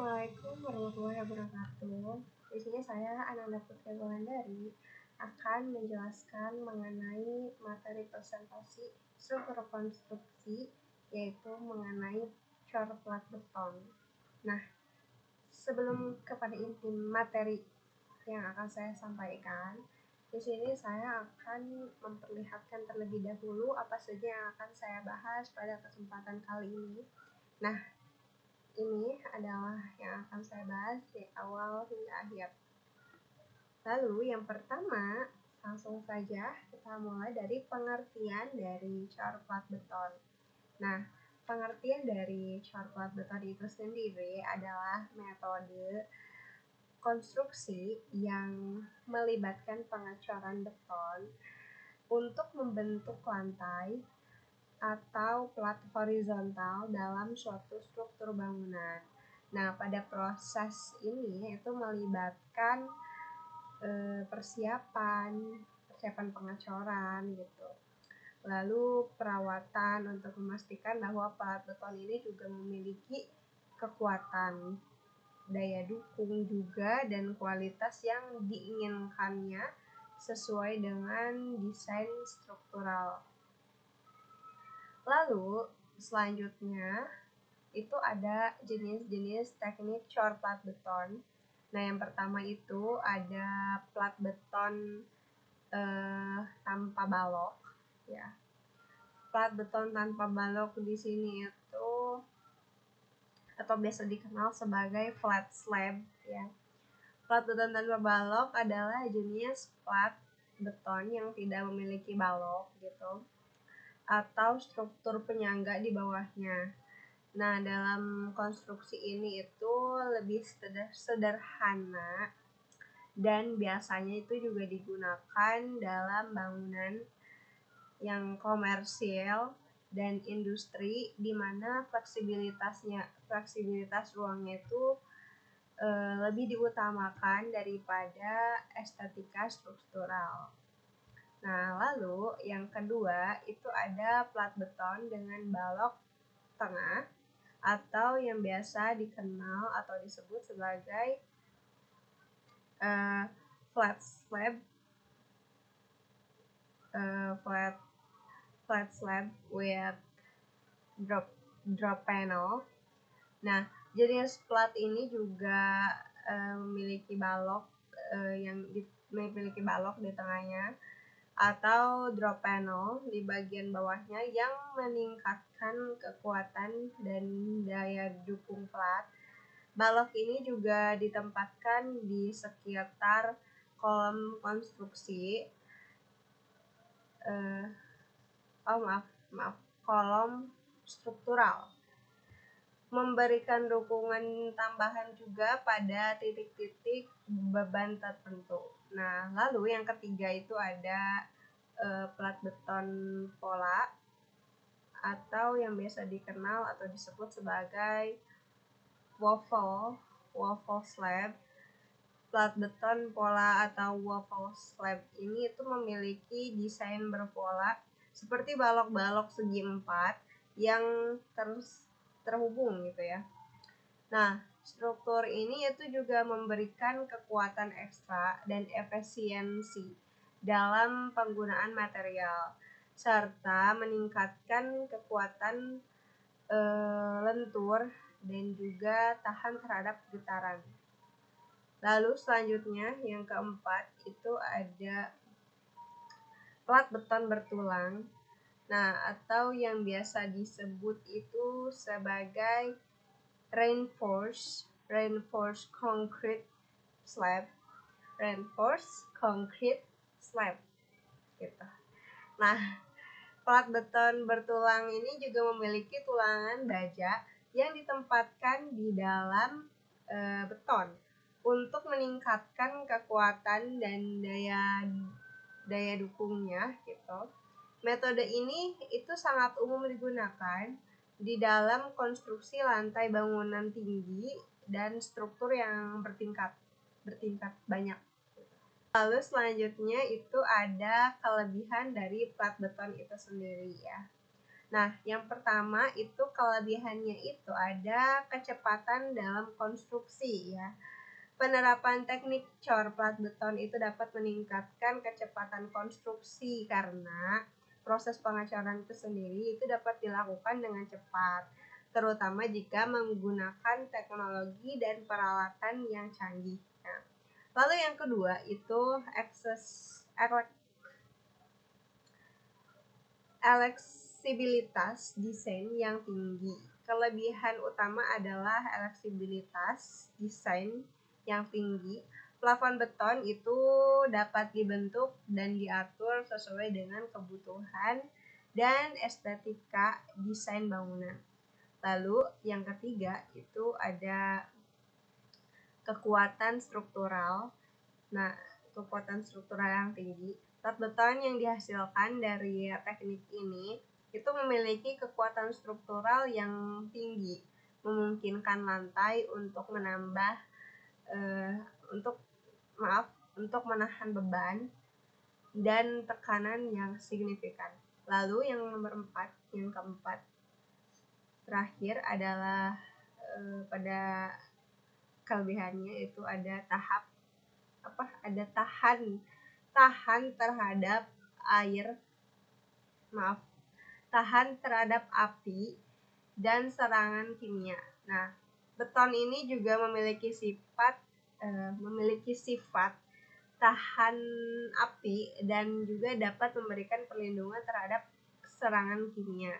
Assalamualaikum warahmatullahi wabarakatuh. Di sini saya Ananda Putri Wulandari akan menjelaskan mengenai materi presentasi struktur konstruksi, yaitu mengenai cor plat beton. Nah, sebelum kepada inti materi yang akan saya sampaikan, di sini saya akan memperlihatkan terlebih dahulu apa saja yang akan saya bahas pada kesempatan kali ini. Nah, ini adalah yang akan saya bahas dari awal hingga akhir. Lalu yang pertama, langsung saja kita mulai dari pengertian dari cor plat beton. Nah, pengertian dari cor plat beton itu sendiri adalah metode konstruksi yang melibatkan pengecoran beton untuk membentuk lantai atau plat horizontal dalam suatu struktur bangunan. Nah, pada proses ini itu melibatkan persiapan pengecoran gitu. Lalu perawatan untuk memastikan bahwa plat beton ini juga memiliki kekuatan, daya dukung juga, dan kualitas yang diinginkannya sesuai dengan desain struktural. Lalu selanjutnya itu ada jenis-jenis teknik cor plat beton. Nah, yang pertama itu ada plat beton tanpa balok, ya. Plat beton tanpa balok di sini itu atau biasa dikenal sebagai flat slab, ya. Plat beton tanpa balok adalah jenis plat beton yang tidak memiliki balok gitu, atau struktur penyangga di bawahnya. Nah, dalam konstruksi ini itu lebih sederhana dan biasanya itu juga digunakan dalam bangunan yang komersial dan industri, di mana fleksibilitas ruangnya itu lebih diutamakan daripada estetika struktural. Nah, lalu yang kedua itu ada plat beton dengan balok tengah atau yang biasa dikenal atau disebut sebagai flat slab, flat slab with drop panel. Nah, jenis plat ini juga memiliki balok di tengahnya atau drop panel di bagian bawahnya yang meningkatkan kekuatan dan daya dukung plat. Balok ini juga ditempatkan di sekitar kolom konstruksi, kolom struktural, memberikan dukungan tambahan juga pada titik-titik beban tertentu. Nah, lalu yang ketiga itu ada plat beton pola atau yang biasa dikenal atau disebut sebagai waffle slab. Plat beton pola atau waffle slab ini itu memiliki desain berpola seperti balok-balok segi empat yang terhubung gitu ya. Nah, struktur ini itu juga memberikan kekuatan ekstra dan efisiensi dalam penggunaan material, serta meningkatkan kekuatan lentur dan juga tahan terhadap getaran. Lalu selanjutnya yang keempat itu ada plat beton bertulang. Nah, atau yang biasa disebut itu sebagai reinforced concrete slab gitu. Nah, plat beton bertulang ini juga memiliki tulangan baja yang ditempatkan di dalam beton untuk meningkatkan kekuatan dan daya dukungnya gitu. Metode ini itu sangat umum digunakan di dalam konstruksi lantai bangunan tinggi dan struktur yang bertingkat banyak. Lalu selanjutnya itu ada kelebihan dari plat beton itu sendiri, ya. Nah, yang pertama itu kelebihannya itu ada kecepatan dalam konstruksi ya. Penerapan teknik cor plat beton itu dapat meningkatkan kecepatan konstruksi karena proses pengecoran itu sendiri itu dapat dilakukan dengan cepat, terutama jika menggunakan teknologi dan peralatan yang canggih. Nah, lalu yang kedua itu fleksibilitas desain yang tinggi. Kelebihan utama adalah fleksibilitas desain yang tinggi. Plafon beton itu dapat dibentuk dan diatur sesuai dengan kebutuhan dan estetika desain bangunan. Lalu yang ketiga itu ada kekuatan struktural. Nah, kekuatan struktural yang tinggi. Plat beton yang dihasilkan dari teknik ini itu memiliki kekuatan struktural yang tinggi, memungkinkan lantai untuk menambah untuk menahan beban dan tekanan yang signifikan. Lalu yang keempat terakhir adalah pada kelebihannya itu ada tahan terhadap tahan terhadap api dan serangan kimia. Nah, beton ini juga memiliki sifat tahan api dan juga dapat memberikan perlindungan terhadap serangan kimia.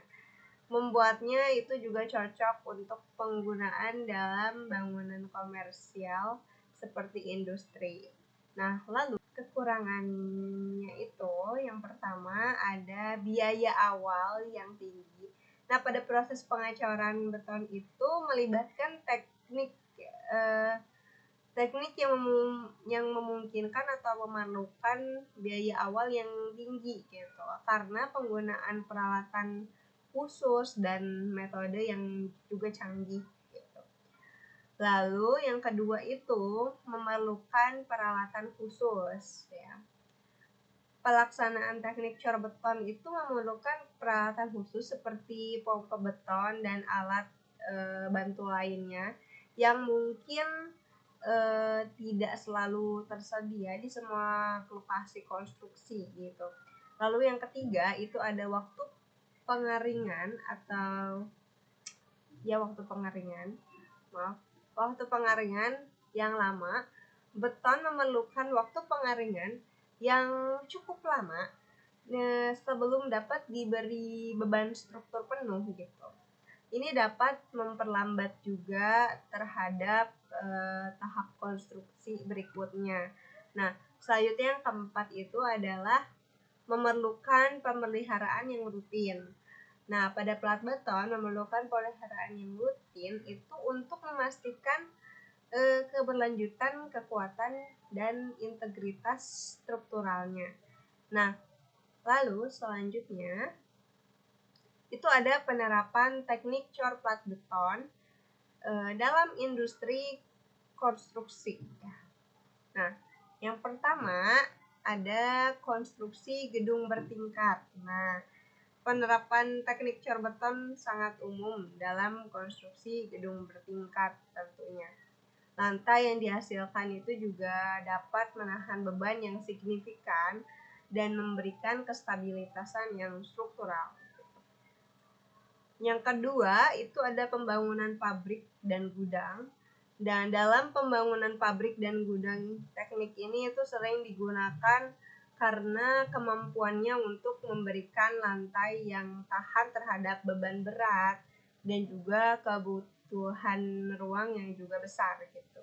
Membuatnya itu juga cocok untuk penggunaan dalam bangunan komersial seperti industri. Nah, lalu kekurangannya itu yang pertama ada biaya awal yang tinggi. Nah, pada proses pengecoran beton itu melibatkan teknik yang memungkinkan atau memerlukan biaya awal yang tinggi gitu, karena penggunaan peralatan khusus dan metode yang juga canggih gitu. Lalu yang kedua itu memerlukan peralatan khusus ya. Pelaksanaan teknik cor beton itu memerlukan peralatan khusus seperti pompa beton dan alat bantu lainnya yang mungkin tidak selalu tersedia di semua lokasi konstruksi gitu. Lalu yang ketiga itu ada waktu pengeringan yang lama. Beton memerlukan waktu pengeringan yang cukup lama sebelum dapat diberi beban struktur penuh gitu. Ini dapat memperlambat juga terhadap tahap konstruksi berikutnya. Nah, selanjutnya yang keempat itu adalah memerlukan pemeliharaan yang rutin. Nah, pada plat beton memerlukan pemeliharaan yang rutin itu untuk memastikan keberlanjutan, kekuatan, dan integritas strukturalnya. Nah, lalu selanjutnya itu ada penerapan teknik cor plat beton dalam industri konstruksi. Nah, yang pertama ada konstruksi gedung bertingkat. Nah, penerapan teknik cor beton sangat umum dalam konstruksi gedung bertingkat tentunya. Lantai yang dihasilkan itu juga dapat menahan beban yang signifikan dan memberikan kestabilitasan yang struktural. Yang kedua itu ada pembangunan pabrik dan gudang. Dan dalam pembangunan pabrik dan gudang, teknik ini itu sering digunakan karena kemampuannya untuk memberikan lantai yang tahan terhadap beban berat dan juga kebutuhan ruang yang juga besar gitu.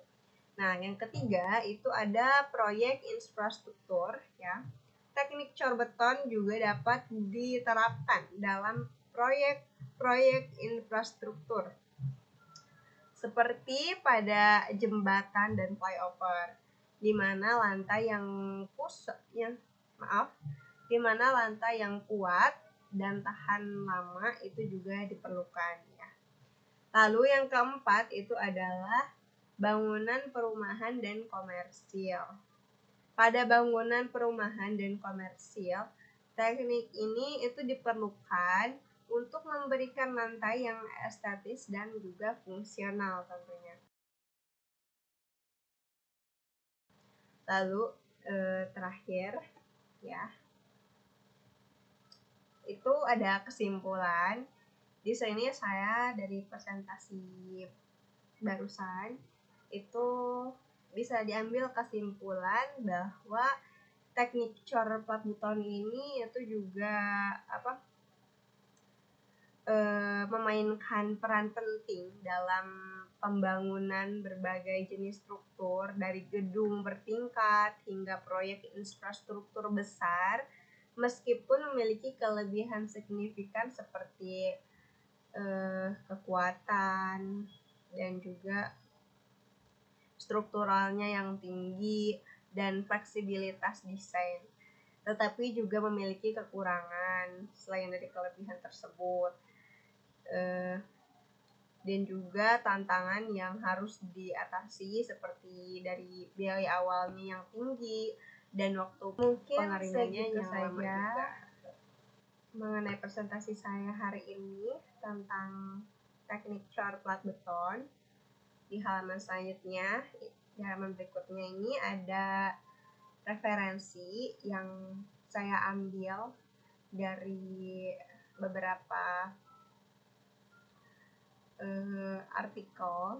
Nah, yang ketiga itu ada proyek infrastruktur ya. Teknik cor beton juga dapat diterapkan dalam proyek infrastruktur seperti pada jembatan dan flyover, di mana lantai yang kuat dan tahan lama itu juga diperlukan ya. Lalu yang keempat itu adalah bangunan perumahan dan komersil. Pada bangunan perumahan dan komersil, teknik ini itu diperlukan untuk memberikan lantai yang estetis dan juga fungsional tentunya. Lalu terakhir ya, itu ada kesimpulan. Di sini saya dari presentasi barusan itu bisa diambil kesimpulan bahwa teknik cor plat beton ini itu juga memainkan peran penting dalam pembangunan berbagai jenis struktur dari gedung bertingkat hingga proyek infrastruktur besar, meskipun memiliki kelebihan signifikan seperti kekuatan dan juga strukturalnya yang tinggi dan fleksibilitas desain, tetapi juga memiliki kekurangan selain dari kelebihan tersebut, dan juga tantangan yang harus diatasi seperti dari biaya awalnya yang tinggi dan waktu pengeringannya yang lama juga. Mengenai presentasi saya hari ini tentang teknik cor plat beton, di halaman selanjutnya, di halaman berikutnya ini ada referensi yang saya ambil dari beberapa artikel.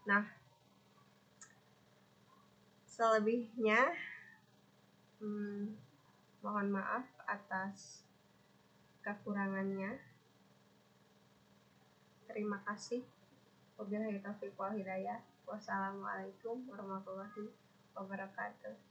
Nah, selebihnya mohon maaf atas kekurangannya. Terima kasih. Wabillahi taufiq wal hidayah. Wassalamualaikum warahmatullahi wabarakatuh.